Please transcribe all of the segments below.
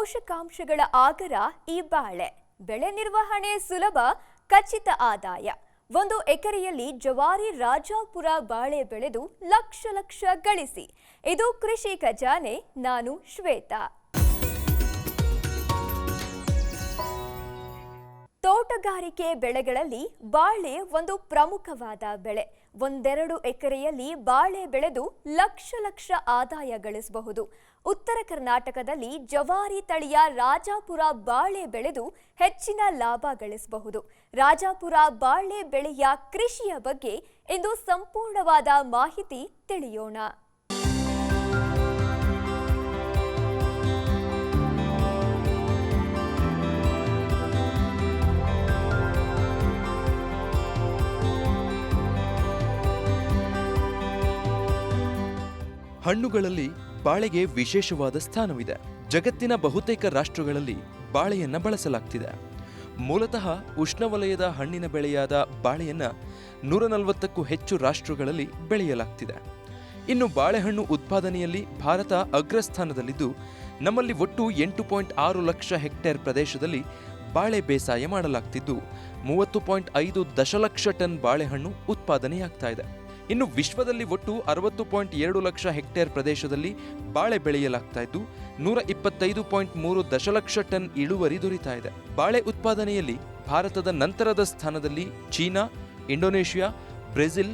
ಪೋಷಕಾಂಶಗಳ ಆಗರ ಈ ಬಾಳೆ. ಬೆಳೆ ನಿರ್ವಹಣೆ ಸುಲಭ, ಖಚಿತ ಆದಾಯ. 1 ಎಕರೆಯಲ್ಲಿ ಜವಾರಿ ರಾಜಾಪುರ ಬಾಳೆ ಬೆಳೆದು ಲಕ್ಷ ಗಳಿಸಿ. ಇದು ಕೃಷಿ ಖಜಾನೆ. ನಾನು ಶ್ವೇತಾ. ತೋಟಗಾರಿಕೆ ಬೆಳೆಗಳಲ್ಲಿ ಬಾಳೆ ಒಂದು ಪ್ರಮುಖವಾದ ಬೆಳೆ. 1-2 ಎಕರೆಯಲ್ಲಿ ಬಾಳೆ ಬೆಳೆದು ಲಕ್ಷ ಆದಾಯ ಗಳಿಸಬಹುದು. ಉತ್ತರ ಕರ್ನಾಟಕದಲ್ಲಿ ಜವಾರಿ ತಳಿಯ ರಾಜಾಪುರ ಬಾಳೆ ಬೆಳೆದು ಹೆಚ್ಚಿನ ಲಾಭ ಗಳಿಸಬಹುದು. ರಾಜಾಪುರ ಬಾಳೆ ಬೆಳೆಯ ಕೃಷಿಯ ಬಗ್ಗೆ ಇಂದು ಸಂಪೂರ್ಣವಾದ ಮಾಹಿತಿ ತಿಳಿಯೋಣ. ಹಣ್ಣುಗಳಲ್ಲಿ ಬಾಳೆಗೆ ವಿಶೇಷವಾದ ಸ್ಥಾನವಿದೆ. ಜಗತ್ತಿನ ಬಹುತೇಕ ರಾಷ್ಟ್ರಗಳಲ್ಲಿ ಬಾಳೆಯನ್ನ ಬಳಸಲಾಗ್ತಿದೆ. ಮೂಲತಃ ಉಷ್ಣವಲಯದ ಹಣ್ಣಿನ ಬೆಳೆಯಾದ ಬಾಳೆಯನ್ನ 140ಕ್ಕೂ ಹೆಚ್ಚು ರಾಷ್ಟ್ರಗಳಲ್ಲಿ ಬೆಳೆಯಲಾಗ್ತಿದೆ. ಇನ್ನು ಬಾಳೆಹಣ್ಣು ಉತ್ಪಾದನೆಯಲ್ಲಿ ಭಾರತ ಅಗ್ರಸ್ಥಾನದಲ್ಲಿದ್ದು, ನಮ್ಮಲ್ಲಿ ಒಟ್ಟು 8.6 ಲಕ್ಷ ಹೆಕ್ಟೇರ್ ಪ್ರದೇಶದಲ್ಲಿ ಬಾಳೆ ಬೇಸಾಯ ಮಾಡಲಾಗ್ತಿದ್ದು 30.5 ದಶಲಕ್ಷ ಟನ್ ಬಾಳೆಹಣ್ಣು ಉತ್ಪಾದನೆಯಾಗ್ತಾ ಇದೆ. ಇನ್ನು ವಿಶ್ವದಲ್ಲಿ ಒಟ್ಟು 60.2 ಲಕ್ಷ ಹೆಕ್ಟೇರ್ ಪ್ರದೇಶದಲ್ಲಿ ಬಾಳೆ ಬೆಳೆಯಲಾಗ್ತಾ ಇದ್ದು 125.3 ದಶಲಕ್ಷ ಟನ್ ಇಳುವರಿ ದೊರೀತಾ ಇದೆ. ಬಾಳೆ ಉತ್ಪಾದನೆಯಲ್ಲಿ ಭಾರತದ ನಂತರದ ಸ್ಥಾನದಲ್ಲಿ China, Indonesia, Brazil,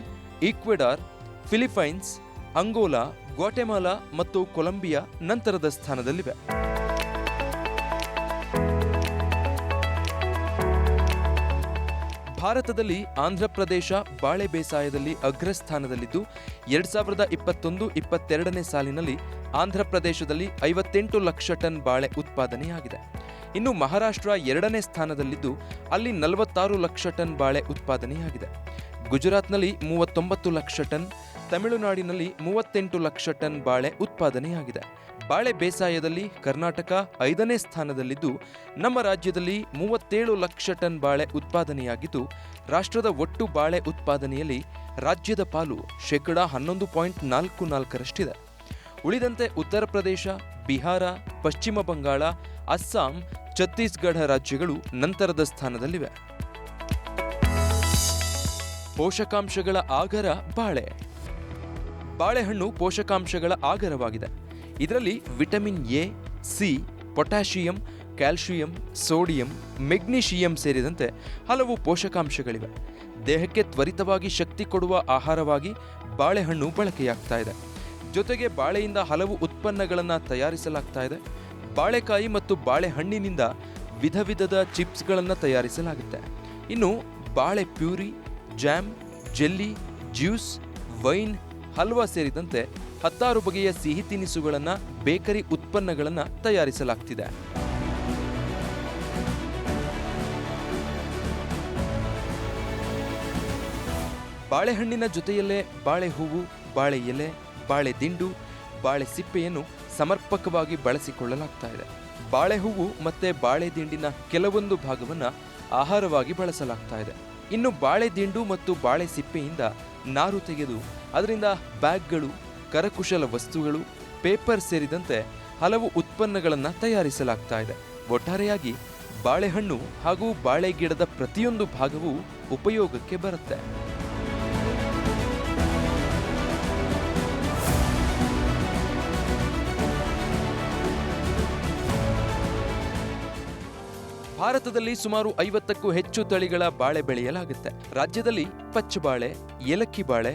Ecuador, Philippines, Angola, Guatemala ಮತ್ತು ಕೊಲಂಬಿಯಾ ನಂತರದ ಸ್ಥಾನದಲ್ಲಿವೆ. ಭಾರತದಲ್ಲಿ ಆಂಧ್ರಪ್ರದೇಶ ಬಾಳೆ ಬೇಸಾಯದಲ್ಲಿ ಅಗ್ರಸ್ಥಾನದಲ್ಲಿದ್ದು 2021-22ನೇ ಸಾಲಿನಲ್ಲಿ ಆಂಧ್ರಪ್ರದೇಶದಲ್ಲಿ 58 ಲಕ್ಷ ಟನ್ ಬಾಳೆ ಉತ್ಪಾದನೆಯಾಗಿದೆ. ಇನ್ನು ಮಹಾರಾಷ್ಟ್ರ 2ನೇ ಸ್ಥಾನದಲ್ಲಿದ್ದು ಅಲ್ಲಿ 46 ಲಕ್ಷ ಟನ್ ಬಾಳೆ ಉತ್ಪಾದನೆಯಾಗಿದೆ. ಗುಜರಾತ್ನಲ್ಲಿ 39 ಲಕ್ಷ ಟನ್, ತಮಿಳುನಾಡಿನಲ್ಲಿ 38 ಲಕ್ಷ ಟನ್ ಬಾಳೆ ಉತ್ಪಾದನೆಯಾಗಿದೆ. ಬಾಳೆ ಬೇಸಾಯದಲ್ಲಿ ಕರ್ನಾಟಕ 5ನೇ ಸ್ಥಾನದಲ್ಲಿದ್ದು ನಮ್ಮ ರಾಜ್ಯದಲ್ಲಿ 37 ಲಕ್ಷ ಟನ್ ಬಾಳೆ ಉತ್ಪಾದನೆಯಾಗಿದ್ದು, ರಾಷ್ಟ್ರದ ಒಟ್ಟು ಬಾಳೆ ಉತ್ಪಾದನೆಯಲ್ಲಿ ರಾಜ್ಯದ ಪಾಲು 11.44%. ಉಳಿದಂತೆ ಉತ್ತರ ಪ್ರದೇಶ, ಬಿಹಾರ, ಪಶ್ಚಿಮ ಬಂಗಾಳ, ಅಸ್ಸಾಂ, ಛತ್ತೀಸ್ಗಢ ರಾಜ್ಯಗಳು ನಂತರದ ಸ್ಥಾನದಲ್ಲಿವೆ. ಪೋಷಕಾಂಶಗಳ ಆಗರ ಬಾಳೆ. ಬಾಳೆಹಣ್ಣು ಪೋಷಕಾಂಶಗಳ ಆಗರವಾಗಿದೆ. ಇದರಲ್ಲಿ vitamin A, C, potassium, calcium, sodium, magnesium ಸೇರಿದಂತೆ ಹಲವು ಪೋಷಕಾಂಶಗಳಿವೆ. ದೇಹಕ್ಕೆ ತ್ವರಿತವಾಗಿ ಶಕ್ತಿ ಕೊಡುವ ಆಹಾರವಾಗಿ ಬಾಳೆಹಣ್ಣು ಬಳಕೆಯಾಗ್ತಾ ಇದೆ. ಜೊತೆಗೆ ಬಾಳೆಯಿಂದ ಹಲವು ಉತ್ಪನ್ನಗಳನ್ನು ತಯಾರಿಸಲಾಗ್ತಾ ಇದೆ. ಬಾಳೆಕಾಯಿ ಮತ್ತು ಬಾಳೆಹಣ್ಣಿನಿಂದ ವಿಧ ವಿಧದ ಚಿಪ್ಸ್ಗಳನ್ನು ತಯಾರಿಸಲಾಗುತ್ತೆ. ಇನ್ನು ಬಾಳೆ puree, jam, jelly, juice, wine, halwa ಸೇರಿದಂತೆ 16 ಬಗೆಯ ಸಿಹಿ ತಿನಿಸುಗಳನ್ನು, ಬೇಕರಿ ಉತ್ಪನ್ನಗಳನ್ನು ತಯಾರಿಸಲಾಗ್ತಿದೆ. ಬಾಳೆಹಣ್ಣಿನ ಜೊತೆಯಲ್ಲೇ ಬಾಳೆ ಹೂವು, ಬಾಳೆ ಎಲೆ, ಬಾಳೆ ದಿಂಡು, ಬಾಳೆ ಸಿಪ್ಪೆಯನ್ನು ಸಮರ್ಪಕವಾಗಿ ಬಳಸಿಕೊಳ್ಳಲಾಗ್ತಾ ಇದೆ. ಬಾಳೆ ಹೂವು ಮತ್ತೆ ಬಾಳೆ ದಿಂಡಿನ ಕೆಲವೊಂದು ಭಾಗವನ್ನು ಆಹಾರವಾಗಿ ಬಳಸಲಾಗ್ತಾ ಇದೆ. ಇನ್ನು ಬಾಳೆ ದಿಂಡು ಮತ್ತು ಬಾಳೆ ಸಿಪ್ಪೆಯಿಂದ ನಾರು ತೆಗೆದು ಅದರಿಂದ ಬ್ಯಾಗ್ಗಳು, ಕರಕುಶಲ ವಸ್ತುಗಳು, ಪೇಪರ್ ಸೇರಿದಂತೆ ಹಲವು ಉತ್ಪನ್ನಗಳನ್ನು ತಯಾರಿಸಲಾಗ್ತಾ ಇದೆ. ಒಟ್ಟಾರೆಯಾಗಿ ಬಾಳೆಹಣ್ಣು ಹಾಗೂ ಬಾಳೆ ಗಿಡದ ಪ್ರತಿಯೊಂದು ಭಾಗವೂ ಉಪಯೋಗಕ್ಕೆ ಬರುತ್ತೆ. ಭಾರತದಲ್ಲಿ ಸುಮಾರು 50ಕ್ಕೂ ಹೆಚ್ಚು ತಳಿಗಳ ಬಾಳೆ ಬೆಳೆಯಲಾಗುತ್ತೆ. ರಾಜ್ಯದಲ್ಲಿ ಪಚ್ಚಬಾಳೆ, ಏಲಕ್ಕಿ ಬಾಳೆ,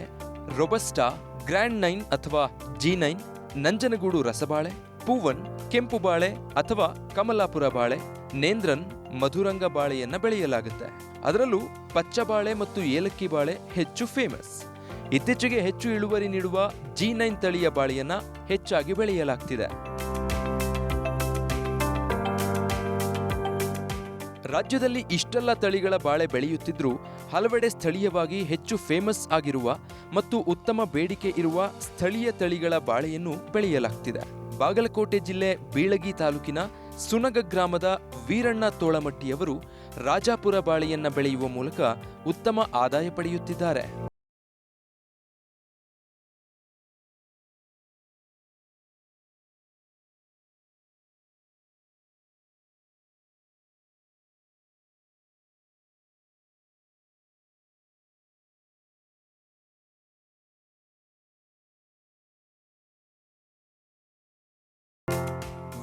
ರೊಬಸ್ಟಾ, ಗ್ರ್ಯಾಂಡ್ 9 ಅಥವಾ G9, ನಂಜನಗೂಡು ರಸಬಾಳೆ, ಪೂವನ್, ಕೆಂಪು ಬಾಳೆ ಅಥವಾ ಕಮಲಾಪುರ ಬಾಳೆ, ನೇಂದ್ರನ್, ಮಧುರಂಗ ಬಾಳೆಯನ್ನ ಬೆಳೆಯಲಾಗುತ್ತೆ. ಅದರಲ್ಲೂ ಪಚ್ಚಬಾಳೆ ಮತ್ತು ಏಲಕ್ಕಿ ಬಾಳೆ ಹೆಚ್ಚು ಫೇಮಸ್. ಇತ್ತೀಚೆಗೆ ಹೆಚ್ಚು ಇಳುವರಿ ನೀಡುವ G9 ತಳಿಯ ಬಾಳೆಯನ್ನ ಹೆಚ್ಚಾಗಿ ಬೆಳೆಯಲಾಗ್ತಿದೆ. ರಾಜ್ಯದಲ್ಲಿ ಇಷ್ಟೆಲ್ಲ ತಳಿಗಳ ಬಾಳೆ ಬೆಳೆಯುತ್ತಿದ್ರೂ ಹಲವೆಡೆ ಸ್ಥಳೀಯವಾಗಿ ಹೆಚ್ಚು ಫೇಮಸ್ ಆಗಿರುವ ಮತ್ತು ಉತ್ತಮ ಬೇಡಿಕೆ ಇರುವ ಸ್ಥಳೀಯ ತಳಿಗಳ ಬಾಳೆಯನ್ನು ಬೆಳೆಯಲಾಗ್ತಿದೆ. ಬಾಗಲಕೋಟೆ ಜಿಲ್ಲೆ ಬೀಳಗಿ ತಾಲೂಕಿನ ಸುನಗ ಗ್ರಾಮದ ವೀರಣ್ಣ ತೋಳಮಟ್ಟಿಯವರು ರಾಜಾಪುರ ಬಾಳೆಯನ್ನ ಬೆಳೆಯುವ ಮೂಲಕ ಉತ್ತಮ ಆದಾಯ ಪಡೆಯುತ್ತಿದ್ದಾರೆ.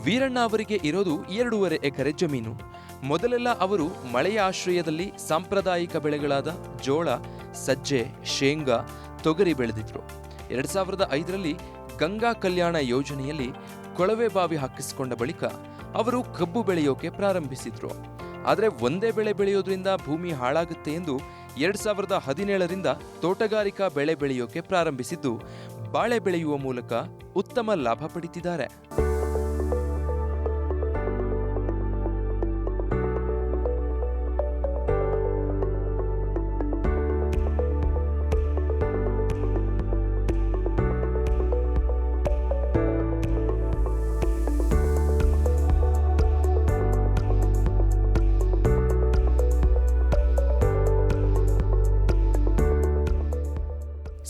ವೀರಣ್ಣ ಅವರಿಗೆ ಇರೋದು 2.5 ಎಕರೆ ಜಮೀನು. ಮೊದಲೆಲ್ಲ ಅವರು ಮಳೆಯ ಆಶ್ರಯದಲ್ಲಿ ಸಾಂಪ್ರದಾಯಿಕ ಬೆಳೆಗಳಾದ ಜೋಳ, ಸಜ್ಜೆ, ಶೇಂಗಾ, ತೊಗರಿ ಬೆಳೆದಿದ್ರು. 2005ರಲ್ಲಿ ಗಂಗಾ ಕಲ್ಯಾಣ ಯೋಜನೆಯಲ್ಲಿ ಕೊಳವೆ ಬಾವಿ ಹಾಕಿಸಿಕೊಂಡ ಬಳಿಕ ಅವರು ಕಬ್ಬು ಬೆಳೆಯೋಕೆ ಪ್ರಾರಂಭಿಸಿದ್ರು. ಆದರೆ ಒಂದೇ ಬೆಳೆ ಬೆಳೆಯೋದ್ರಿಂದ ಭೂಮಿ ಹಾಳಾಗುತ್ತೆ ಎಂದು 2017ರಿಂದ ತೋಟಗಾರಿಕಾ ಬೆಳೆ ಬೆಳೆಯೋಕೆ ಪ್ರಾರಂಭಿಸಿದ್ದು ಬಾಳೆ ಬೆಳೆಯುವ ಮೂಲಕ ಉತ್ತಮ ಲಾಭ ಪಡಿತಿದ್ದಾರೆ.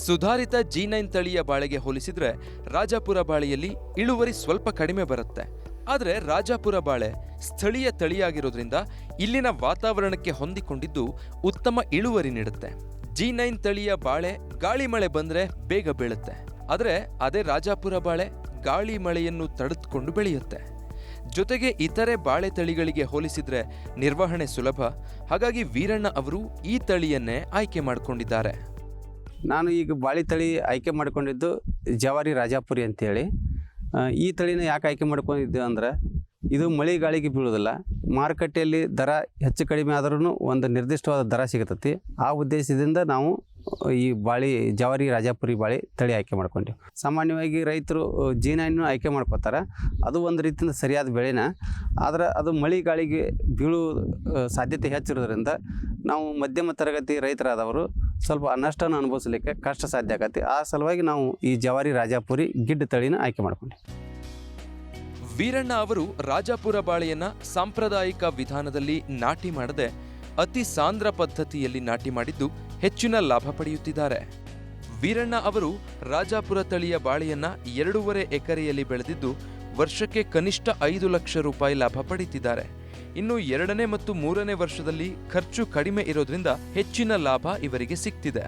ಸುಧಾರಿತ G9 ತಳಿಯ ಬಾಳೆಗೆ ಹೋಲಿಸಿದ್ರೆ ರಾಜಾಪುರ ಬಾಳೆಯಲ್ಲಿ ಇಳುವರಿ ಸ್ವಲ್ಪ ಕಡಿಮೆ ಬರುತ್ತೆ. ಆದರೆ ರಾಜಾಪುರ ಬಾಳೆ ಸ್ಥಳೀಯ ತಳಿಯಾಗಿರೋದ್ರಿಂದ ಇಲ್ಲಿನ ವಾತಾವರಣಕ್ಕೆ ಹೊಂದಿಕೊಂಡಿದ್ದು ಉತ್ತಮ ಇಳುವರಿ ನೀಡುತ್ತೆ. G9 ತಳಿಯ ಬಾಳೆ ಗಾಳಿ ಮಳೆ ಬಂದ್ರೆ ಬೇಗ ಬೀಳುತ್ತೆ. ಆದರೆ ಅದೇ ರಾಜಾಪುರ ಬಾಳೆ ಗಾಳಿ ಮಳೆಯನ್ನು ತಡೆದುಕೊಂಡು ಬೆಳೆಯುತ್ತೆ. ಜೊತೆಗೆ ಇತರೆ ಬಾಳೆ ತಳಿಗಳಿಗೆ ಹೋಲಿಸಿದ್ರೆ ನಿರ್ವಹಣೆ ಸುಲಭ. ಹಾಗಾಗಿ ವೀರಣ್ಣ ಅವರು ಈ ತಳಿಯನ್ನೇ ಆಯ್ಕೆ ಮಾಡಿಕೊಂಡಿದ್ದಾರೆ. ನಾನು ಈಗ ಬಾಳೆ ತಳಿ ಆಯ್ಕೆ ಮಾಡ್ಕೊಂಡಿದ್ದು ಜವಾರಿ ರಾಜಾಪುರಿ ಅಂತೇಳಿ. ಈ ತಳಿನ ಯಾಕೆ ಆಯ್ಕೆ ಮಾಡ್ಕೊಂಡಿದ್ದೆ ಅಂದ್ರೆ ಇದು ಮಳೆ ಗಾಳಿಗೆ ಬೀಳೋದಿಲ್ಲ. ಮಾರುಕಟ್ಟೆಯಲ್ಲಿ ದರ ಹೆಚ್ಚು ಕಡಿಮೆ ಆದ್ರೂ ಒಂದು ನಿರ್ದಿಷ್ಟವಾದ ದರ ಸಿಗುತ್ತೈತಿ. ಆ ಉದ್ದೇಶದಿಂದ ನಾವು ಈ ಜವಾರಿ ರಾಜಾಪುರಿ ಬಾಳೆ ತಳಿ ಆಯ್ಕೆ ಮಾಡ್ಕೊಂಡೇವೆ. ಸಾಮಾನ್ಯವಾಗಿ ರೈತರು G9 ಆಯ್ಕೆ ಮಾಡ್ಕೋತಾರೆ. ಅದು ಒಂದು ರೀತಿಯಿಂದ ಸರಿಯಾದ ಬೆಳೆನ, ಆದರೆ ಅದು ಮಳೆ ಗಾಳಿಗೆ ಬೀಳೋ ಸಾಧ್ಯತೆ ಹೆಚ್ಚಿರೋದ್ರಿಂದ ನಾವು ಮಧ್ಯಮ ತರಗತಿ ರೈತರಾದವರು ಸ್ವಲ್ಪ ನಷ್ಟನ ಅನುಭವಿಸಲಿಕ್ಕೆ ಕಷ್ಟ ಸಾಧ್ಯ ಆಗತ್ತೆ. ಆ ಸಲುವಾಗಿ ನಾವು ಈ ಜವಾರಿ ರಾಜಾಪುರಿ ಗಿಡ್ಡ ತಳಿನ ಆಯ್ಕೆ ಮಾಡ್ಕೊಂಡೆ. ವೀರಣ್ಣ ಅವರು ರಾಜಾಪುರ ಬಾಳೆಯನ್ನ ಸಾಂಪ್ರದಾಯಿಕ ವಿಧಾನದಲ್ಲಿ ನಾಟಿ ಮಾಡದೆ ಅತಿ ಸಾಂದ್ರ ಪದ್ಧತಿಯಲ್ಲಿ ನಾಟಿ ಮಾಡಿದ್ದು ಹೆಚ್ಚಿನ ಲಾಭ ಪಡೆಯುತ್ತಿದ್ದಾರೆ. ವೀರಣ್ಣ ಅವರು ರಾಜಾಪುರ ತಳಿಯ ಬಾಳೆಯನ್ನ 2.5 ಎಕರೆಯಲ್ಲಿ ಬೆಳೆದಿದ್ದು ವರ್ಷಕ್ಕೆ ಕನಿಷ್ಠ 5 ಲಕ್ಷ ರೂಪಾಯಿ ಲಾಭ ಪಡೆಯುತ್ತಿದ್ದಾರೆ. ಇನ್ನು 2ನೇ ಮತ್ತು 3ನೇ ವರ್ಷದಲ್ಲಿ ಖರ್ಚು ಕಡಿಮೆ ಇರೋದ್ರಿಂದ ಹೆಚ್ಚಿನ ಲಾಭ ಇವರಿಗೆ ಸಿಗ್ತಿದೆ.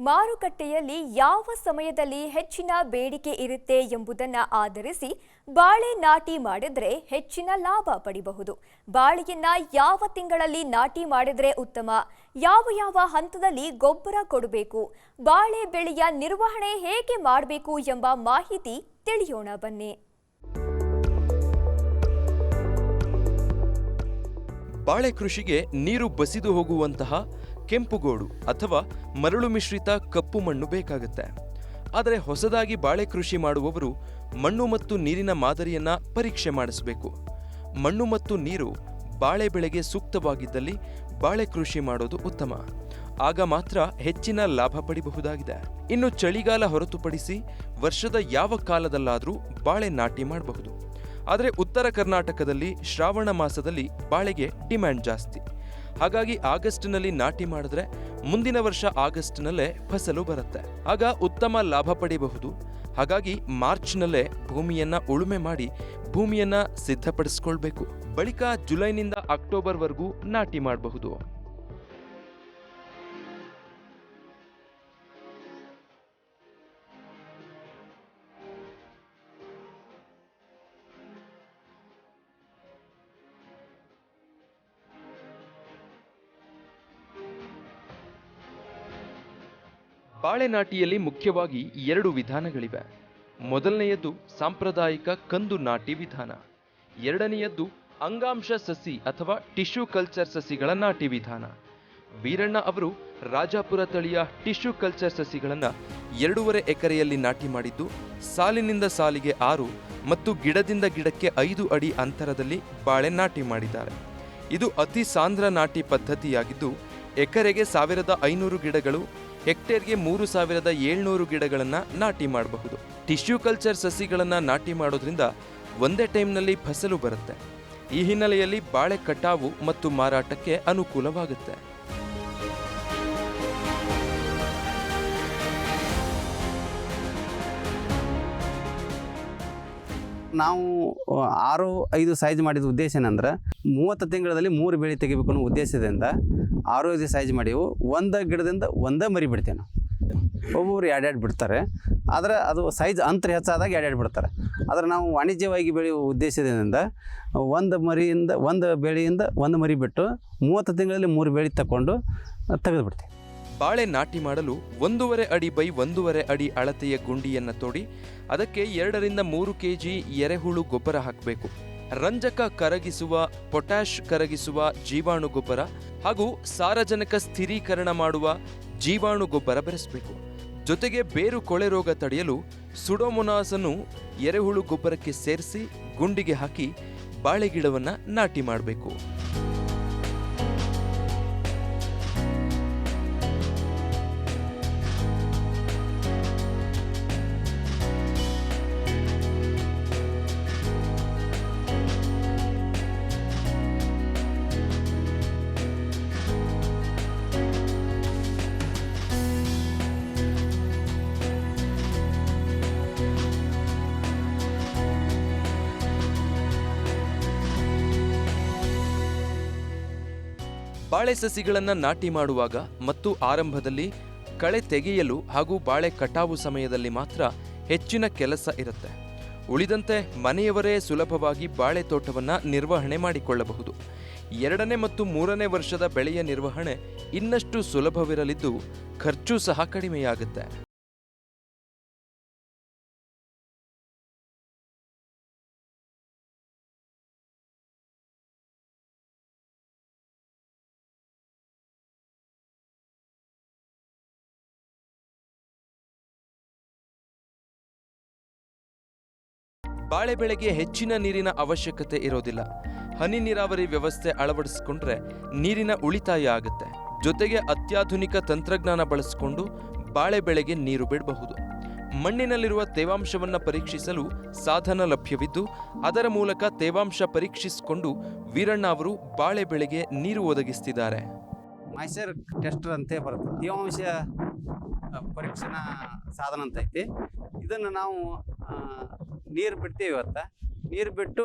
ಮಾರುಕಟ್ಟೆಯಲ್ಲಿ ಯಾವ ಸಮಯದಲ್ಲಿ ಹೆಚ್ಚಿನ ಬೇಡಿಕೆ ಇರುತ್ತೆ ಎಂಬುದನ್ನು ಆಧರಿಸಿ ಬಾಳೆ ನಾಟಿ ಮಾಡಿದ್ರೆ ಹೆಚ್ಚಿನ ಲಾಭ ಪಡಿಬಹುದು. ಬಾಳೆಯನ್ನ ಯಾವ ತಿಂಗಳಲ್ಲಿ ನಾಟಿ ಮಾಡಿದ್ರೆ ಉತ್ತಮ, ಯಾವ ಹಂತದಲ್ಲಿ ಗೊಬ್ಬರ ಕೊಡಬೇಕು, ಬಾಳೆ ಬೆಳೆಯ ನಿರ್ವಹಣೆ ಹೇಗೆ ಮಾಡಬೇಕು ಎಂಬ ಮಾಹಿತಿ ತಿಳಿಯೋಣ ಬನ್ನಿ. ಬಾಳೆ ಕೃಷಿಗೆ ನೀರು ಬಸಿದು ಹೋಗುವಂತಹ ಕೆಂಪುಗೋಡು ಅಥವಾ ಮರಳು ಮಿಶ್ರಿತ ಕಪ್ಪು ಮಣ್ಣು ಬೇಕಾಗುತ್ತೆ. ಆದರೆ ಹೊಸದಾಗಿ ಬಾಳೆ ಕೃಷಿ ಮಾಡುವವರು ಮಣ್ಣು ಮತ್ತು ನೀರಿನ ಮಾದರಿಯನ್ನ ಪರೀಕ್ಷೆ ಮಾಡಿಸಬೇಕು. ಮಣ್ಣು ಮತ್ತು ನೀರು ಬಾಳೆ ಬೆಳೆಗೆ ಸೂಕ್ತವಾಗಿದ್ದಲ್ಲಿ ಬಾಳೆ ಕೃಷಿ ಮಾಡೋದು ಉತ್ತಮ. ಆಗ ಮಾತ್ರ ಹೆಚ್ಚಿನ ಲಾಭ ಪಡಿಬಹುದಾಗಿದೆ. ಇನ್ನು ಚಳಿಗಾಲ ಹೊರತುಪಡಿಸಿ ವರ್ಷದ ಯಾವ ಕಾಲದಲ್ಲಾದರೂ ಬಾಳೆ ನಾಟಿ ಮಾಡಬಹುದು. ಆದರೆ ಉತ್ತರ ಕರ್ನಾಟಕದಲ್ಲಿ ಶ್ರಾವಣ ಮಾಸದಲ್ಲಿ ಬಾಳೆಗೆ ಡಿಮ್ಯಾಂಡ್ ಜಾಸ್ತಿ. ಹಾಗಾಗಿ ಆಗಸ್ಟ್ನಲ್ಲಿ ನಾಟಿ ಮಾಡಿದ್ರೆ ಮುಂದಿನ ವರ್ಷ ಆಗಸ್ಟ್ನಲ್ಲೇ ಫಸಲು ಬರುತ್ತೆ. ಆಗ ಉತ್ತಮ ಲಾಭ ಪಡೆಯಬಹುದು. ಹಾಗಾಗಿ ಮಾರ್ಚ್ನಲ್ಲೇ ಭೂಮಿಯನ್ನ ಉಳುಮೆ ಮಾಡಿ ಭೂಮಿಯನ್ನ ಸಿದ್ಧಪಡಿಸಿಕೊಳ್ಬೇಕು. ಬಳಿಕ ಜುಲೈನಿಂದ ಅಕ್ಟೋಬರ್ವರೆಗೂ ನಾಟಿ ಮಾಡಬಹುದು. ಬಾಳೆ ನಾಟಿಯಲ್ಲಿ ಮುಖ್ಯವಾಗಿ 2 ವಿಧಾನಗಳಿವೆ. ಮೊದಲನೆಯದ್ದು ಸಾಂಪ್ರದಾಯಿಕ ಕಂದು ನಾಟಿ ವಿಧಾನ. ಎರಡನೆಯದ್ದು ಅಂಗಾಂಶ ಸಸಿ ಅಥವಾ ಟಿಶ್ಯೂ ಕಲ್ಚರ್ ಸಸಿಗಳ ನಾಟಿ ವಿಧಾನ. ವೀರಣ್ಣ ಅವರು ರಾಜಾಪುರ ತಳಿಯ ಟಿಶ್ಯೂ ಕಲ್ಚರ್ ಸಸಿಗಳನ್ನು 2.5 ಎಕರೆಯಲ್ಲಿ ನಾಟಿ ಮಾಡಿದ್ದು ಸಾಲಿನಿಂದ ಸಾಲಿಗೆ 6 ಮತ್ತು ಗಿಡದಿಂದ ಗಿಡಕ್ಕೆ 5 ಅಡಿ ಅಂತರದಲ್ಲಿ ಬಾಳೆ ನಾಟಿ ಮಾಡಿದ್ದಾರೆ. ಇದು ಅತಿ ಸಾಂದ್ರ ನಾಟಿ ಪದ್ಧತಿಯಾಗಿದ್ದು ಎಕರೆಗೆ 1500 ಗಿಡಗಳು, ಹೆಕ್ಟೇರ್ಗೆ 3700 ಗಿಡಗಳನ್ನು ನಾಟಿ ಮಾಡಬಹುದು. ಟಿಶ್ಯೂ ಕಲ್ಚರ್ ಸಸಿಗಳನ್ನು ನಾಟಿ ಮಾಡೋದ್ರಿಂದ ಒಂದೇ ಟೈಮ್ನಲ್ಲಿ ಫಸಲು ಬರುತ್ತೆ. ಈ ಹಿನ್ನೆಲೆಯಲ್ಲಿ ಬಾಳೆ ಕಟಾವು ಮತ್ತು ಮಾರಾಟಕ್ಕೆ ಅನುಕೂಲವಾಗುತ್ತೆ. ನಾವು 6-5 ಸೈಜ್ ಮಾಡಿದ ಉದ್ದೇಶ ಏನಂದ್ರೆ 30 ತಿಂಗಳಲ್ಲಿ 3 ಬೆಳೆ ತೆಗಿಬೇಕು ಅನ್ನೋ ಉದ್ದೇಶದಿಂದ 6-5 ಸೈಜ್ ಮಾಡಿವು. ಒಂದು ಗಿಡದಿಂದ ಒಂದೇ ಮರಿ ಬಿಡ್ತೇವೆ ನಾವು. ಒಬ್ಬೊಬ್ರು 2 ಬಿಡ್ತಾರೆ. ಆದರೆ ಅದು ಸೈಜ್ ಅಂತರ ಹೆಚ್ಚಾದಾಗ ಎರಡು ಬಿಡ್ತಾರೆ. ಆದರೆ ನಾವು ವಾಣಿಜ್ಯವಾಗಿ ಬೆಳೆಯುವ ಉದ್ದೇಶದಿಂದ ಒಂದು ಬೆಳೆಯಿಂದ ಒಂದು ಮರಿ ಬಿಟ್ಟು 30 ತಿಂಗಳಲ್ಲಿ 3 ಬೆಳೆ ತಗೊಂಡು ತೆಗೆದು ಬಿಡ್ತೀವಿ. ಬಾಳೆ ನಾಟಿ ಮಾಡಲು 1.5 ಅಡಿ ಬೈ 1.5 ಅಡಿ ಅಳತೆಯ ಗುಂಡಿಯನ್ನು ತೋಡಿ ಅದಕ್ಕೆ 2 ರಿಂದ 3 ಕೆಜಿ ಎರೆಹುಳು ಗೊಬ್ಬರ ಹಾಕಬೇಕು. ರಂಜಕ ಕರಗಿಸುವ, ಪೊಟ್ಯಾಷ್ ಕರಗಿಸುವ ಜೀವಾಣು ಗೊಬ್ಬರ ಹಾಗೂ ಸಾರಜನಕ ಸ್ಥಿರೀಕರಣ ಮಾಡುವ ಜೀವಾಣು ಗೊಬ್ಬರ ಬೆರೆಸಬೇಕು. ಜೊತೆಗೆ ಬೇರು ಕೊಳೆ ರೋಗ ತಡೆಯಲು ಸುಡೋಮೊನಾಸ್ ಅನ್ನು ಎರೆಹುಳು ಗೊಬ್ಬರಕ್ಕೆ ಸೇರಿಸಿ ಗುಂಡಿಗೆ ಹಾಕಿ ಬಾಳೆ ಗಿಡವನ್ನು ನಾಟಿ ಮಾಡಬೇಕು. ಬಾಳೆ ಸಸಿಗಳನ್ನು ನಾಟಿ ಮಾಡುವಾಗ ಮತ್ತು ಆರಂಭದಲ್ಲಿ ಕಳೆ ತೆಗೆಯಲು ಹಾಗೂ ಬಾಳೆ ಕಟಾವು ಸಮಯದಲ್ಲಿ ಮಾತ್ರ ಹೆಚ್ಚಿನ ಕೆಲಸ ಇರುತ್ತೆ. ಉಳಿದಂತೆ ಮನೆಯವರೇ ಸುಲಭವಾಗಿ ಬಾಳೆ ತೋಟವನ್ನು ನಿರ್ವಹಣೆ ಮಾಡಿಕೊಳ್ಳಬಹುದು. 2ನೇ ಮತ್ತು 3ನೇ ವರ್ಷದ ಬೆಳೆಯ ನಿರ್ವಹಣೆ ಇನ್ನಷ್ಟು ಸುಲಭವಿರಲಿದ್ದು ಖರ್ಚು ಸಹ ಕಡಿಮೆಯಾಗುತ್ತೆ. ಬಾಳೆ ಬೆಳೆಗೆ ಹೆಚ್ಚಿನ ನೀರಿನ ಅವಶ್ಯಕತೆ ಇರೋದಿಲ್ಲ. ಹನಿ ನೀರಾವರಿ ವ್ಯವಸ್ಥೆ ಅಳವಡಿಸಿಕೊಂಡ್ರೆ ನೀರಿನ ಉಳಿತಾಯ ಆಗುತ್ತೆ. ಜೊತೆಗೆ ಅತ್ಯಾಧುನಿಕ ತಂತ್ರಜ್ಞಾನ ಬಳಸಿಕೊಂಡು ಬಾಳೆ ಬೆಳೆಗೆ ನೀರು ಬಿಡಬಹುದು. ಮಣ್ಣಿನಲ್ಲಿರುವ ತೇವಾಂಶವನ್ನು ಪರೀಕ್ಷಿಸಲು ಸಾಧನ ಲಭ್ಯವಿದ್ದು ಅದರ ಮೂಲಕ ತೇವಾಂಶ ಪರೀಕ್ಷಿಸಿಕೊಂಡು ವೀರಣ್ಣ ಅವರು ಬಾಳೆ ಬೆಳೆಗೆ ನೀರು ಒದಗಿಸ್ತಿದ್ದಾರೆ. ಮಾಯ್ಚರ್ ಟೆಸ್ಟರ್ ಅಂತ ಬರುತ್ತೆ, ತೇವಾಂಶ ಪರೀಕ್ಷಣಾ ಸಾಧನ ಅಂತ ಐತಿ. ಇದನ್ನು ನಾವು ನೀರು ಬಿಡ್ತೀವಿ. ಇವತ್ತು ನೀರು ಬಿಟ್ಟು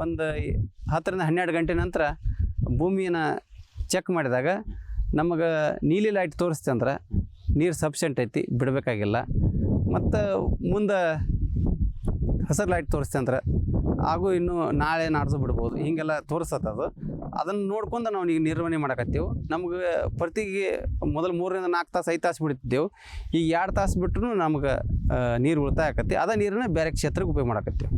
ಒಂದು 10 ರಿಂದ 12 ಗಂಟೆ ನಂತರ ಭೂಮಿಯನ್ನು ಚೆಕ್ ಮಾಡಿದಾಗ ನಮಗೆ ನೀಲಿ ಲೈಟ್ ತೋರಿಸ್ತೆ ಅಂದ್ರೆ ನೀರು ಸಫಿಷಿಯೆಂಟ್ ಐತಿ, ಬಿಡಬೇಕಾಗಿಲ್ಲ. ಮತ್ತು ಮುಂದೆ ಹಸಿರು ಲೈಟ್ ತೋರಿಸ್ತೆ ಅಂದ್ರೆ ಹಾಗೂ ಇನ್ನೂ ನಾಳೆ ನಾಡ್ದು ಬಿಡ್ಬೋದು, ಹೀಗೆಲ್ಲ ತೋರಿಸತ್ತದು. ಅದನ್ನು ನೋಡ್ಕೊಂಡು ನಾವು ಈಗ ನಿರ್ವಹಣೆ ಮಾಡಕತ್ತೀವಿ. ನಮ್ಗೆ ಪ್ರತಿಗೆ ಮೊದಲು 3 ರಿಂದ 4 ತಾಸು 5 ತಾಸು ಬಿಡ್ತಿದ್ದೆವು. ಈಗ 2 ತಾಸು ಬಿಟ್ಟರು ನಮ್ಗೆ ನೀರು ಉಳಿತಾಯ ಆಕತಿ. ಅದ ನೀರನ್ನ ಬೇರೆ ಕ್ಷೇತ್ರಕ್ಕೆ ಉಪಯೋಗ ಮಾಡಕತ್ತೀವಿ.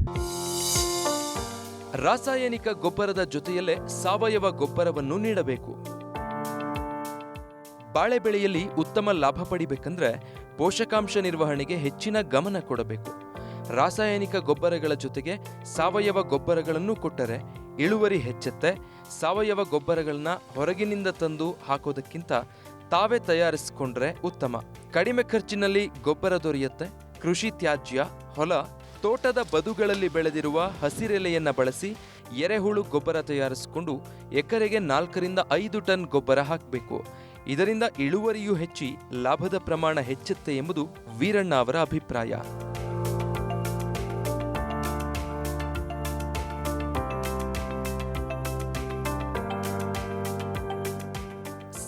ರಾಸಾಯನಿಕ ಗೊಬ್ಬರದ ಜೊತೆಯಲ್ಲೇ ಸಾವಯವ ಗೊಬ್ಬರವನ್ನು ನೀಡಬೇಕು. ಬಾಳೆ ಬೆಳೆಯಲ್ಲಿ ಉತ್ತಮ ಲಾಭ ಪಡಿಬೇಕಂದ್ರೆ ಪೋಷಕಾಂಶ ನಿರ್ವಹಣೆಗೆ ಹೆಚ್ಚಿನ ಗಮನ ಕೊಡಬೇಕು. ರಾಸಾಯನಿಕ ಗೊಬ್ಬರಗಳ ಜೊತೆಗೆ ಸಾವಯವ ಗೊಬ್ಬರಗಳನ್ನು ಕೊಟ್ಟರೆ ಇಳುವರಿ ಹೆಚ್ಚುತ್ತೆ. ಸಾವಯವ ಗೊಬ್ಬರಗಳನ್ನ ಹೊರಗಿನಿಂದ ತಂದು ಹಾಕೋದಕ್ಕಿಂತ ತಾವೇ ತಯಾರಿಸಿಕೊಂಡ್ರೆ ಉತ್ತಮ. ಕಡಿಮೆ ಖರ್ಚಿನಲ್ಲಿ ಗೊಬ್ಬರ ದೊರೆಯುತ್ತೆ. ಕೃಷಿ ತ್ಯಾಜ್ಯ, ಹೊಲ, ತೋಟದ ಬದುಗಳಲ್ಲಿ ಬೆಳೆದಿರುವ ಹಸಿರೆಲೆಯನ್ನು ಬಳಸಿ ಎರೆಹುಳು ಗೊಬ್ಬರ ತಯಾರಿಸಿಕೊಂಡು ಎಕರೆಗೆ 4 ರಿಂದ 5 ಟನ್ ಗೊಬ್ಬರ ಹಾಕಬೇಕು. ಇದರಿಂದ ಇಳುವರಿಯೂ ಹೆಚ್ಚಿ ಲಾಭದ ಪ್ರಮಾಣ ಹೆಚ್ಚುತ್ತೆ ಎಂಬುದು ವೀರಣ್ಣ ಅವರ ಅಭಿಪ್ರಾಯ.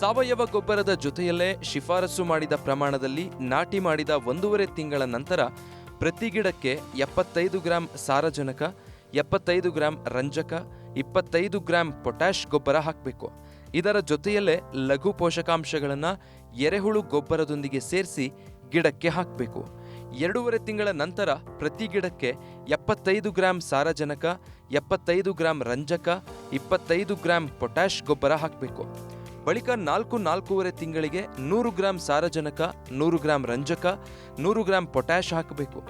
ಸಾವಯವ ಗೊಬ್ಬರದ ಜೊತೆಯಲ್ಲೇ ಶಿಫಾರಸು ಮಾಡಿದ ಪ್ರಮಾಣದಲ್ಲಿ ನಾಟಿ ಮಾಡಿದ 1.5 ತಿಂಗಳ ನಂತರ ಪ್ರತಿ ಗಿಡಕ್ಕೆ 75 ಗ್ರಾಂ ಸಾರಜನಕ, 75 ಗ್ರಾಂ ರಂಜಕ, 25 ಗ್ರಾಂ ಪೊಟ್ಯಾಷ್ ಗೊಬ್ಬರ ಹಾಕಬೇಕು. ಇದರ ಜೊತೆಯಲ್ಲೇ ಲಘು ಪೋಷಕಾಂಶಗಳನ್ನು ಎರೆಹುಳು ಗೊಬ್ಬರದೊಂದಿಗೆ ಸೇರಿಸಿ ಗಿಡಕ್ಕೆ ಹಾಕಬೇಕು. 2.5 ತಿಂಗಳ ನಂತರ ಪ್ರತಿ ಗಿಡಕ್ಕೆ 75 ಗ್ರಾಂ ಸಾರಜನಕ, 75 ಗ್ರಾಂ ರಂಜಕ, 25 ಗ್ರಾಂ ಪೊಟ್ಯಾಷ್ ಗೊಬ್ಬರ ಹಾಕಬೇಕು. ಬಳಿಕ 4-4.5 ತಿಂಗಳಿಗೆ 100 ಗ್ರಾಂ ಸಾರಜನಕ, 100 ಗ್ರಾಂ ರಂಜಕ, 100 ಗ್ರಾಂ ಪೊಟ್ಯಾಷ್ ಹಾಕಬೇಕು.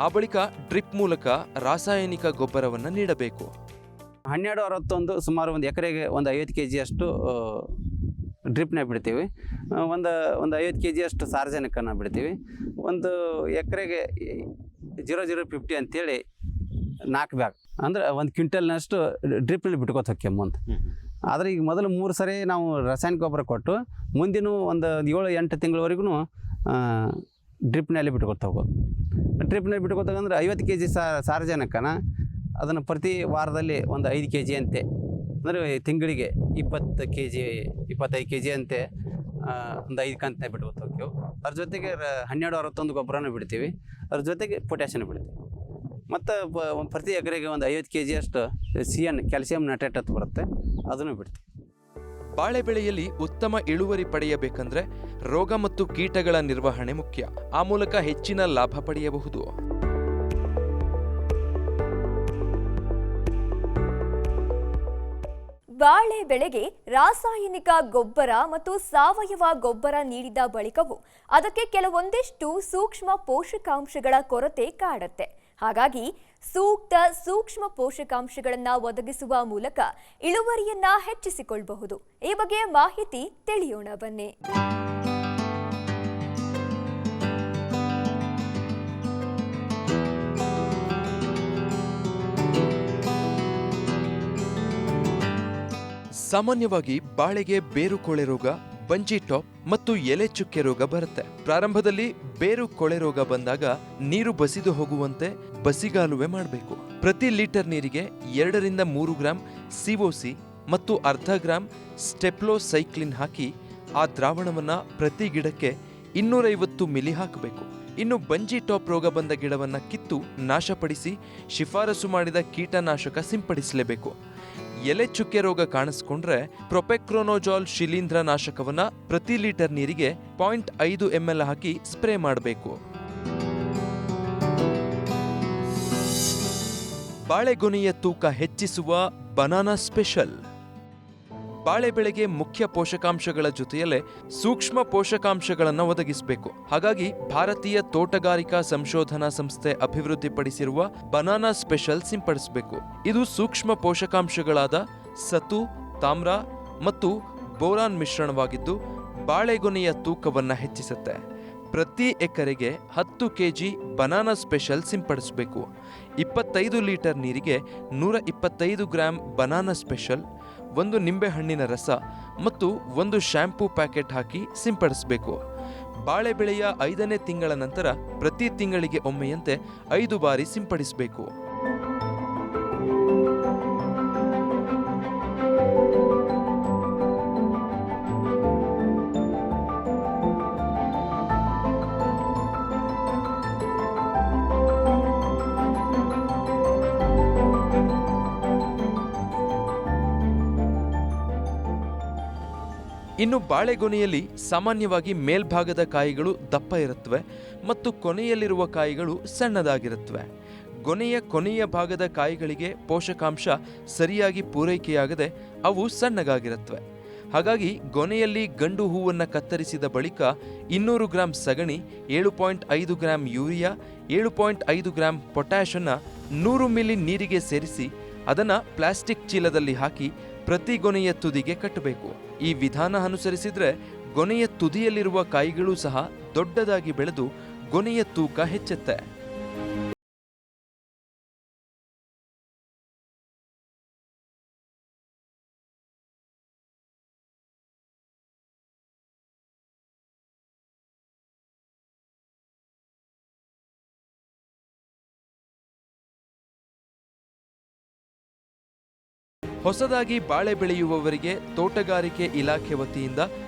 ಆ ಬಳಿಕ ಡ್ರಿಪ್ ಮೂಲಕ ರಾಸಾಯನಿಕ ಗೊಬ್ಬರವನ್ನು ನೀಡಬೇಕು. 1261 ಸುಮಾರು ಒಂದು ಎಕರೆಗೆ ಒಂದು 50 kg ಅಷ್ಟು ಡ್ರಿಪ್ನ ಬಿಡ್ತೀವಿ. ಒಂದು 50 kg ಅಷ್ಟು ಸಾರಜನಕನ ಬಿಡ್ತೀವಿ. ಒಂದು ಎಕರೆಗೆ 0050 ಅಂತೇಳಿ 4 ಬ್ಯಾಗ್ ಅಂದರೆ 1 ಕ್ವಿಂಟಲ್ನಷ್ಟು ಡ್ರಿಪ್ನಲ್ಲಿ ಬಿಟ್ಕೋತ ಹೋಗ್ಯ ಮುಂದೆ. ಆದರೆ ಈಗ ಮೊದಲು 3 ಸರಿ ನಾವು ರಾಸಾಯನಿಕ ಗೊಬ್ಬರ ಕೊಟ್ಟು ಮುಂದಿನ ಒಂದು 7-8 ತಿಂಗಳವರೆಗೂ ಡ್ರಿಪ್ನಲ್ಲಿ ಬಿಟ್ಕೊತ ಹೋಗೋದು. ಡ್ರಿಪ್ನಲ್ಲಿ ಬಿಟ್ಕೋತಂದ್ರೆ 50 kg ಸಾರಜನಕನ ಅದನ್ನು ಪ್ರತಿ ವಾರದಲ್ಲಿ ಒಂದು 5 kg ಅಂತೆ, ಅಂದರೆ ತಿಂಗಳಿಗೆ 20 kg 25 kg ಅಂತೆ ಒಂದು 5 ಕಂತನೇ ಬಿಟ್ಕೊತ ಹೋಗ್ತೇವೆ. ಅದ್ರ ಜೊತೆಗೆ 1261 ಗೊಬ್ಬರನೂ ಬಿಡ್ತೀವಿ, ಅದ್ರ ಜೊತೆಗೆ ಪೊಟ್ಯಾಷಿಯಂ ಬಿಡ್ತೀವಿ. ಮತ್ತು ಪ್ರತಿ ಎಕರೆಗೆ ಒಂದು 50 kg ಅಷ್ಟು CN ಕ್ಯಾಲ್ಸಿಯಂ ನೈಟ್ರೇಟ್ ಅಂತ ಬರುತ್ತೆ, ಅದನ್ನು ಬಿಡ್ತೀವಿ. ಬಾಳೆ ಬೆಳೆಯಲ್ಲಿ ಉತ್ತಮ ಇಳುವರಿ ಪಡೆಯಬೇಕಂದ್ರೆ ರೋಗ ಮತ್ತು ಕೀಟಗಳ ನಿರ್ವಹಣೆ ಮುಖ್ಯ. ಆ ಮೂಲಕ ಹೆಚ್ಚಿನ ಲಾಭ ಪಡೆಯಬಹುದು. ಬಾಳೆ ಬೆಳೆಗೆ ರಾಸಾಯನಿಕ ಗೊಬ್ಬರ ಮತ್ತು ಸಾವಯವ ಗೊಬ್ಬರ ನೀಡಿದ ಬಳಿಕವೂ ಅದಕ್ಕೆ ಕೆಲವೊಂದಿಷ್ಟು ಸೂಕ್ಷ್ಮ ಪೋಷಕಾಂಶಗಳ ಕೊರತೆ ಕಾಡುತ್ತೆ. ಹಾಗಾಗಿ ಸೂಕ್ತ ಸೂಕ್ಷ್ಮ ಪೋಷಕಾಂಶಗಳನ್ನು ಒದಗಿಸುವ ಮೂಲಕ ಇಳುವರಿಯನ್ನ ಹೆಚ್ಚಿಸಿಕೊಳ್ಳಬಹುದು. ಈ ಬಗ್ಗೆ ಮಾಹಿತಿ ತಿಳಿಯೋಣ ಬನ್ನಿ. ಸಾಮಾನ್ಯವಾಗಿ ಬಾಳೆಗೆ ಬೇರು ಕೊಳೆ ರೋಗ, ಬಂಜಿ ಟಾಪ್ ಮತ್ತು ಎಲೆ ಚುಕ್ಕೆ ರೋಗ ಬರುತ್ತೆ. ಪ್ರಾರಂಭದಲ್ಲಿ ಬೇರು ಕೊಳೆ ರೋಗ ಬಂದಾಗ ನೀರು ಬಸಿದು ಹೋಗುವಂತೆ ಬಸಿಗಾಲುವೆ ಮಾಡಬೇಕು. ಪ್ರತಿ ಲೀಟರ್ ನೀರಿಗೆ 2 ರಿಂದ 3 ಗ್ರಾಂ COC ಮತ್ತು ಅರ್ಧ ಗ್ರಾಂ ಸ್ಟೆಪ್ಲೋಸೈಕ್ಲಿನ್ ಹಾಕಿ ಆ ದ್ರಾವಣವನ್ನ ಪ್ರತಿ ಗಿಡಕ್ಕೆ 250 ಮಿಲಿ ಹಾಕಬೇಕು. ಇನ್ನು ಬಂಜಿ ಟಾಪ್ ರೋಗ ಬಂದ ಗಿಡವನ್ನ ಕಿತ್ತು ನಾಶಪಡಿಸಿ ಶಿಫಾರಸು ಮಾಡಿದ ಕೀಟನಾಶಕ ಸಿಂಪಡಿಸಲೇಬೇಕು. ಎಲೆ ಚುಕ್ಕೆ ರೋಗ ಕಾಣಿಸ್ಕೊಂಡ್ರೆ ಪ್ರೊಪೆಕ್ರೋನೋಜಾಲ್ ಶಿಲೀಂಧ್ರ ನಾಶಕವನ್ನ ಪ್ರತಿ ಲೀಟರ್ ನೀರಿಗೆ 0.5 ml ಹಾಕಿ ಸ್ಪ್ರೇ ಮಾಡಬೇಕು. ಬಾಳೆಗೊನೆಯ ತೂಕ ಹೆಚ್ಚಿಸುವ ಬನಾನಾ ಸ್ಪೆಷಲ್. ಬಾಳೆ ಬೆಳೆಗೆ ಮುಖ್ಯ ಪೋಷಕಾಂಶಗಳ ಜೊತೆಯಲ್ಲೇ ಸೂಕ್ಷ್ಮ ಪೋಷಕಾಂಶಗಳನ್ನು ಒದಗಿಸಬೇಕು. ಹಾಗಾಗಿ ಭಾರತೀಯ ತೋಟಗಾರಿಕಾ ಸಂಶೋಧನಾ ಸಂಸ್ಥೆ ಅಭಿವೃದ್ಧಿಪಡಿಸಿರುವ ಬನಾನಾ ಸ್ಪೆಷಲ್ ಸಿಂಪಡಿಸಬೇಕು. ಇದು ಸೂಕ್ಷ್ಮ ಪೋಷಕಾಂಶಗಳಾದ ಸತು, ತಾಮ್ರ ಮತ್ತು ಬೋರಾನ್ ಮಿಶ್ರಣವಾಗಿದ್ದು ಬಾಳೆಗೊನೆಯ ತೂಕವನ್ನು ಹೆಚ್ಚಿಸುತ್ತೆ. ಪ್ರತಿ ಎಕರೆಗೆ 10 kg ಬನಾನಾ ಸ್ಪೆಷಲ್ ಸಿಂಪಡಿಸಬೇಕು. 25 ಲೀಟರ್ ನೀರಿಗೆ 125 ಗ್ರಾಂ ಬನಾನಾ ಸ್ಪೆಷಲ್, 1 ನಿಂಬೆಹಣ್ಣಿನ ರಸ ಮತ್ತು 1 ಶ್ಯಾಂಪೂ ಪ್ಯಾಕೆಟ್ ಹಾಕಿ ಸಿಂಪಡಿಸಬೇಕು. ಬಾಳೆ ಬೆಳೆಯ 5ನೇ ತಿಂಗಳ ನಂತರ ಪ್ರತಿ ತಿಂಗಳಿಗೆ ಒಮ್ಮೆಯಂತೆ 5 ಬಾರಿ ಸಿಂಪಡಿಸಬೇಕು. ಇನ್ನು ಬಾಳೆಗೊನೆಯಲ್ಲಿ ಸಾಮಾನ್ಯವಾಗಿ ಮೇಲ್ಭಾಗದ ಕಾಯಿಗಳು ದಪ್ಪ ಇರುತ್ತವೆ ಮತ್ತು ಕೊನೆಯಲ್ಲಿರುವ ಕಾಯಿಗಳು ಸಣ್ಣದಾಗಿರುತ್ತವೆ. ಗೊನೆಯ ಕೊನೆಯ ಭಾಗದ ಕಾಯಿಗಳಿಗೆ ಪೋಷಕಾಂಶ ಸರಿಯಾಗಿ ಪೂರೈಕೆಯಾಗದೆ ಅವು ಸಣ್ಣಗಾಗಿರುತ್ತವೆ. ಹಾಗಾಗಿ ಗೊನೆಯಲ್ಲಿ ಗಂಡು ಹೂವನ್ನು ಕತ್ತರಿಸಿದ ಬಳಿಕ 200 ಗ್ರಾಂ ಸಗಣಿ, 7.5 ಗ್ರಾಂ ಯೂರಿಯಾ, 7.5 ಗ್ರಾಂ ಪೊಟ್ಯಾಷನ್ನ 100 ಮಿಲಿ ನೀರಿಗೆ ಸೇರಿಸಿ ಅದನ್ನು ಪ್ಲಾಸ್ಟಿಕ್ ಚೀಲದಲ್ಲಿ ಹಾಕಿ ಪ್ರತಿ ಗೊನೆಯ ತುದಿಗೆ ಕಟ್ಟಬೇಕು. ಈ ವಿಧಾನ ಅನುಸರಿಸಿದ್ರೆ ಗೊನೆಯ ತುದಿಯಲ್ಲಿರುವ ಕಾಯಿಗಳು ಸಹ ದೊಡ್ಡದಾಗಿ ಬೆಳೆದು ಗೊನೆಯ ತೂಕ ಹೆಚ್ಚುತ್ತೆ. ಹೊಸದಾಗಿ ಬಾಳೆ ಬೆಳೆಯುವವರಿಗೆ ತೋಟಗಾರಿಕೆ ಇಲಾಖೆ ವತಿಯಿಂದ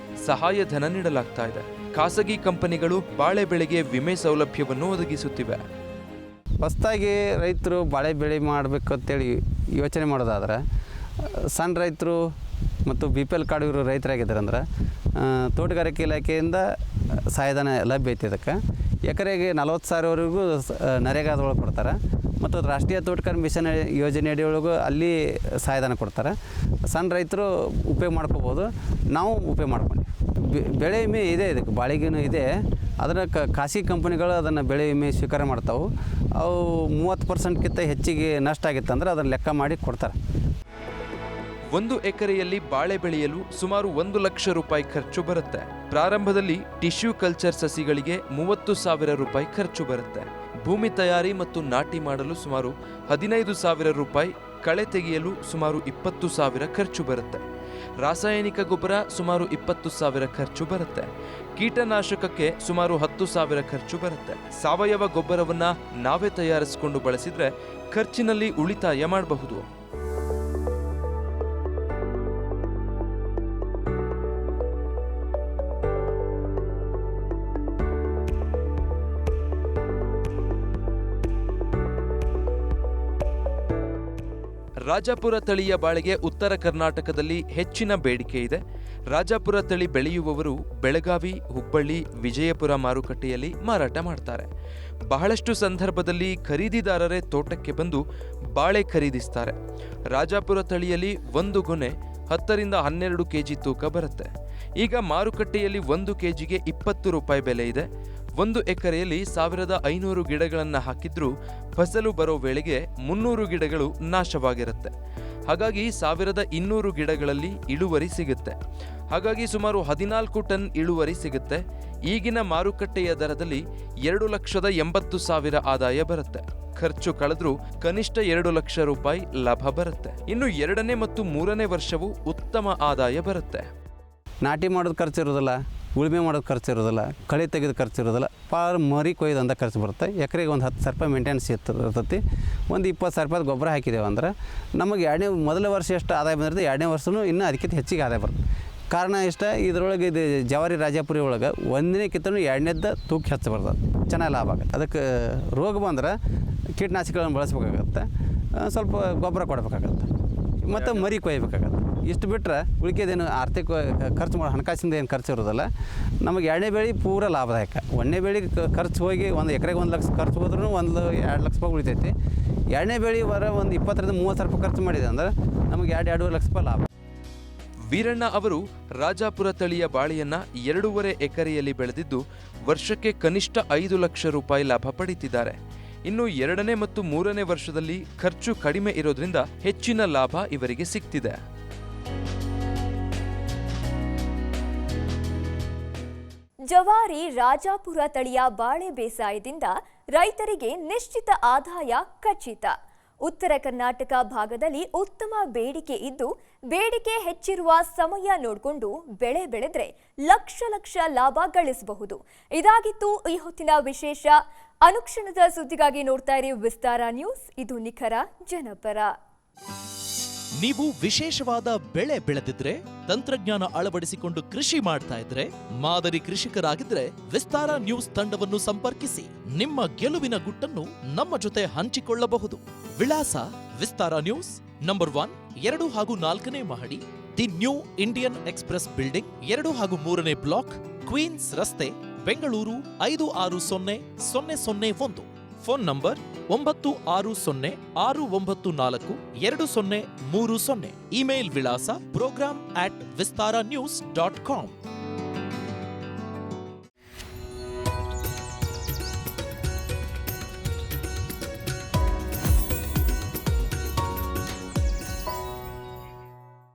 ಸಹಾಯಧನ ನೀಡಲಾಗ್ತಾ ಇದೆ. ಖಾಸಗಿ ಕಂಪನಿಗಳು ಬಾಳೆ ಬೆಳೆಗೆ ವಿಮೆ ಸೌಲಭ್ಯವನ್ನು ಒದಗಿಸುತ್ತಿವೆ. ಹೊಸದಾಗಿ ರೈತರು ಬಾಳೆ ಬೆಳೆ ಮಾಡಬೇಕು ಅಂತೇಳಿ ಯೋಚನೆ ಮಾಡೋದಾದ್ರೆ ಸಣ್ಣ ರೈತರು ಮತ್ತು BPL ಕಾರ್ಡ್ ಇರೋ ರೈತರಾಗಿದ್ದಾರೆ ಅಂದ್ರೆ ತೋಟಗಾರಿಕೆ ಇಲಾಖೆಯಿಂದ ಸಹಾಯಧನ ಲಭ್ಯ ಐತೆ. ಇದಕ್ಕೆ ಎಕರೆಗೆ 40,000ವರೆಗೂ ನರೇಗಾದೊಳಗೆ ಕೊಡ್ತಾರೆ ಮತ್ತು ರಾಷ್ಟ್ರೀಯ ತೋಟಗಾರಿಕೆ ಮಿಷನ್ ಯೋಜನೆ ಅಡಿಯೊಳಗೂ ಅಲ್ಲಿ ಸಹಾಯಧನ ಕೊಡ್ತಾರೆ. ಸಣ್ಣ ರೈತರು ಉಪಯೋಗ ಮಾಡ್ಕೋಬೋದು, ನಾವು ಉಪಯೋಗ ಮಾಡ್ಕೊಂಡು ಬೆಳೆ ವಿಮೆ ಇದೆ, ಇದಕ್ಕೆ ಬಾಳೆಗೂ ಇದೆ. ಅದನ್ನು ಖಾಸಗಿ ಕಂಪನಿಗಳು ಅದನ್ನು ಬೆಳೆ ವಿಮೆ ಸ್ವೀಕಾರ ಮಾಡ್ತಾವೆ. ಅವು 30%ಕ್ಕಿಂತ ಹೆಚ್ಚಿಗೆ ನಷ್ಟ ಆಗಿತ್ತಂದ್ರೆ ಅದನ್ನು ಲೆಕ್ಕ ಮಾಡಿ ಕೊಡ್ತಾರೆ. 1 ಎಕರೆಯಲ್ಲಿ ಬಾಳೆ ಬೆಳೆಯಲು ಸುಮಾರು 1 ಲಕ್ಷ ರೂಪಾಯಿ ಖರ್ಚು ಬರುತ್ತೆ. ಪ್ರಾರಂಭದಲ್ಲಿ ಟಿಶ್ಯೂ ಕಲ್ಚರ್ ಸಸಿಗಳಿಗೆ 30,000 ರೂಪಾಯಿ ಖರ್ಚು ಬರುತ್ತೆ. ಭೂಮಿ ತಯಾರಿ ಮತ್ತು ನಾಟಿ ಮಾಡಲು ಸುಮಾರು 15,000 ರೂಪಾಯಿ, ಕಳೆ ತೆಗೆಯಲು ಸುಮಾರು 20,000 ಖರ್ಚು ಬರುತ್ತೆ. ರಾಸಾಯನಿಕ ಗೊಬ್ಬರ ಸುಮಾರು 20,000 ಖರ್ಚು ಬರುತ್ತೆ. ಕೀಟನಾಶಕಕ್ಕೆ ಸುಮಾರು 10,000 ಖರ್ಚು ಬರುತ್ತೆ. ಸಾವಯವ ಗೊಬ್ಬರವನ್ನ ನಾವೇ ತಯಾರಿಸಿಕೊಂಡು ಬಳಸಿದ್ರೆ ಖರ್ಚಿನಲ್ಲಿ ಉಳಿತಾಯ ಮಾಡಬಹುದು. ರಾಜಾಪುರ ತಳಿಯ ಬಾಳೆಗೆ ಉತ್ತರ ಕರ್ನಾಟಕದಲ್ಲಿ ಹೆಚ್ಚಿನ ಬೇಡಿಕೆ ಇದೆ. ರಾಜಾಪುರ ತಳಿ ಬೆಳೆಯುವವರು ಬೆಳಗಾವಿ, ಹುಬ್ಬಳ್ಳಿ, ವಿಜಯಪುರ ಮಾರುಕಟ್ಟೆಯಲ್ಲಿ ಮಾರಾಟ ಮಾಡ್ತಾರೆ. ಬಹಳಷ್ಟು ಸಂದರ್ಭದಲ್ಲಿ ಖರೀದಿದಾರರೇ ತೋಟಕ್ಕೆ ಬಂದು ಬಾಳೆ ಖರೀದಿಸ್ತಾರೆ. ರಾಜಾಪುರ ತಳಿಯಲ್ಲಿ ಒಂದು ಗೊನೆ 10 ರಿಂದ 12 ಕೆಜಿ ತೂಕ ಬರುತ್ತೆ. ಈಗ ಮಾರುಕಟ್ಟೆಯಲ್ಲಿ 1 ಕೆಜಿಗೆ 20 ರೂಪಾಯಿ ಬೆಲೆ ಇದೆ. 1 ಎಕರೆಯಲ್ಲಿ 1500 ಗಿಡಗಳನ್ನು ಹಾಕಿದ್ರೂ ಫಸಲು ಬರೋ ವೇಳೆಗೆ 300 ಗಿಡಗಳು ನಾಶವಾಗಿರುತ್ತೆ. ಹಾಗಾಗಿ 1200 ಗಿಡಗಳಲ್ಲಿ ಇಳುವರಿ ಸಿಗುತ್ತೆ. ಹಾಗಾಗಿ ಸುಮಾರು 14 ಟನ್ ಇಳುವರಿ ಸಿಗುತ್ತೆ. ಈಗಿನ ಮಾರುಕಟ್ಟೆಯ ದರದಲ್ಲಿ 2,80,000 ಆದಾಯ ಬರುತ್ತೆ. ಖರ್ಚು ಕಳೆದ್ರೂ ಕನಿಷ್ಠ 2 ಲಕ್ಷ ರೂಪಾಯಿ ಲಾಭ ಬರುತ್ತೆ. ಇನ್ನು 2ನೇ ಮತ್ತು 3ನೇ ವರ್ಷವೂ ಉತ್ತಮ ಆದಾಯ ಬರುತ್ತೆ. ನಾಟಿ ಮಾಡೋದು ಖರ್ಚು ಇರೋದಿಲ್ಲ, ಉಳುಮೆ ಮಾಡೋದು ಖರ್ಚು ಇರೋದಿಲ್ಲ, ಕಳೆ ತೆಗೆದು ಖರ್ಚು ಇರೋದಿಲ್ಲ. ಮರಿ ಕೊಯ್ದು ಅಂತ ಖರ್ಚು ಬರುತ್ತೆ. ಎಕರೆಗೆ ಒಂದು 10,000 ರೂಪಾಯಿ ಮೇಂಟೆನೆನ್ಸ್ ಇರ್ತೈತಿ. ಒಂದು 20,000 ರೂಪಾಯಿ ಗೊಬ್ಬರ ಹಾಕಿದ್ದೇವೆ ಅಂದ್ರೆ ನಮಗೆ ಮೊದಲ ವರ್ಷ ಎಷ್ಟು ಆದಾಯ ಬಂದಿರುತ್ತೆ, 2ನೇ ವರ್ಷವೂ ಇನ್ನೂ ಅದಕ್ಕಿಂತ ಹೆಚ್ಚಿಗೆ ಆದಾಯ ಬರುತ್ತೆ. ಕಾರಣ ಇಷ್ಟ, ಇದರೊಳಗೆ ಇದು ಜವಾರಿ ರಾಜಾಪುರಿ ಒಳಗೆ 1ನೇ ಕಿತ್ತನೂ 2ನೇದ್ದು ತೂಕ ಹೆಚ್ಚು ಬರ್ತದೆ, ಚೆನ್ನಾಗಿ ಲಾಭ ಆಗುತ್ತೆ. ಅದಕ್ಕೆ ರೋಗ ಬಂದ್ರೆ ಕೀಟನಾಶಕಗಳನ್ನು ಬಳಸ್ಬೇಕಾಗತ್ತೆ, ಸ್ವಲ್ಪ ಗೊಬ್ಬರ ಕೊಡಬೇಕಾಗತ್ತೆ ಮತ್ತು ಮರಿ ಕೊಯ್ಯಬೇಕಾಗತ್ತೆ. ಇಷ್ಟು ಬಿಟ್ಟರೆ ಉಳಿಕೆದೇನು ಆರ್ಥಿಕ ಖರ್ಚು ಮಾಡೋ ಹಣಕಾಸಿಂದ ಏನು ಖರ್ಚು ಇರೋದಿಲ್ಲ. ನಮಗೆ 2ನೇ ಬೆಳೆ ಪೂರ ಲಾಭದಾಯಕ. 1ನೇ ಬೆಳೆ ಖರ್ಚು ಹೋಗಿ ಒಂದು ಎಕರೆಗೆ 1 ಲಕ್ಷ ಖರ್ಚು ಹೋದ್ರೂ 1-2 ಲಕ್ಷ ರೂಪಾಯಿ ಉಳಿತೈತಿ. 2ನೇ ಬೆಳೆ ಒಂದು 20,000 ರಿಂದ 30,000 ರೂಪಾಯಿ ಖರ್ಚು ಮಾಡಿದೆ ಅಂದ್ರೆ ನಮಗೆ 2-2.5 ಲಕ್ಷ ರೂಪಾಯಿ ಲಾಭ. ವೀರಣ್ಣ ಅವರು ರಾಜಾಪುರ ತಳಿಯ ಬಾಳೆಯನ್ನ 2.5 ಎಕರೆಯಲ್ಲಿ ಬೆಳೆದಿದ್ದು ವರ್ಷಕ್ಕೆ ಕನಿಷ್ಠ 5 ಲಕ್ಷ ರೂಪಾಯಿ ಲಾಭ ಪಡೆದಿದ್ದಾರೆ. ಇನ್ನು 2ನೇ ಮತ್ತು 3ನೇ ವರ್ಷದಲ್ಲಿ ಖರ್ಚು ಕಡಿಮೆ ಇರೋದ್ರಿಂದ ಹೆಚ್ಚಿನ ಲಾಭ ಇವರಿಗೆ ಸಿಗ್ತಿದೆ. ಜವಾರಿ ರಾಜಾಪುರ ತಳಿಯ ಬಾಳೆ ಬೇಸಾಯದಿಂದ ರೈತರಿಗೆ ನಿಶ್ಚಿತ ಆದಾಯ ಖಚಿತ. ಉತ್ತರ ಕರ್ನಾಟಕ ಭಾಗದಲ್ಲಿ ಉತ್ತಮ ಬೇಡಿಕೆ ಇದ್ದು, ಬೇಡಿಕೆ ಹೆಚ್ಚಿರುವ ಸಮಯ ನೋಡಿಕೊಂಡು ಬೆಳೆ ಬೆಳೆದ್ರೆ ಲಕ್ಷ ಲಾಭ ಗಳಿಸಬಹುದು. ಇದಾಗಿತ್ತು ಈ ಹೊತ್ತಿನ ವಿಶೇಷ. ಅನುಕ್ಷಣದ ಸುದ್ದಿಗಾಗಿ ನೋಡ್ತಾ ಇರಿ ವಿಸ್ತಾರ ನ್ಯೂಸ್. ಇದು ನಿಖರ ಜನಪರ. ನೀವು ವಿಶೇಷವಾದ ಬೆಳೆ ಬೆಳೆದಿದ್ರೆ, ತಂತ್ರಜ್ಞಾನ ಅಳವಡಿಸಿಕೊಂಡು ಕೃಷಿ ಮಾಡ್ತಾ ಇದ್ರೆ, ಮಾದರಿ ಕೃಷಿಕರಾಗಿದ್ರೆ ವಿಸ್ತಾರ ನ್ಯೂಸ್ ತಂಡವನ್ನು ಸಂಪರ್ಕಿಸಿ ನಿಮ್ಮ ಗೆಲುವಿನ ಗುಟ್ಟನ್ನು ನಮ್ಮ ಜೊತೆ ಹಂಚಿಕೊಳ್ಳಬಹುದು. ವಿಳಾಸ ವಿಸ್ತಾರ ನ್ಯೂಸ್, ನಂಬರ್ 1, 2 ಹಾಗೂ 4ನೇ ಮಹಡಿ, the new Indian express building, 2 ಹಾಗೂ 3ನೇ ಬ್ಲಾಕ್, ಕ್ವೀನ್ಸ್ ರಸ್ತೆ, ಬೆಂಗಳೂರು 560001. Phone number 9606942030. ಇಮೇಲ್ ವಿಳಾಸ program@vistaranews.com.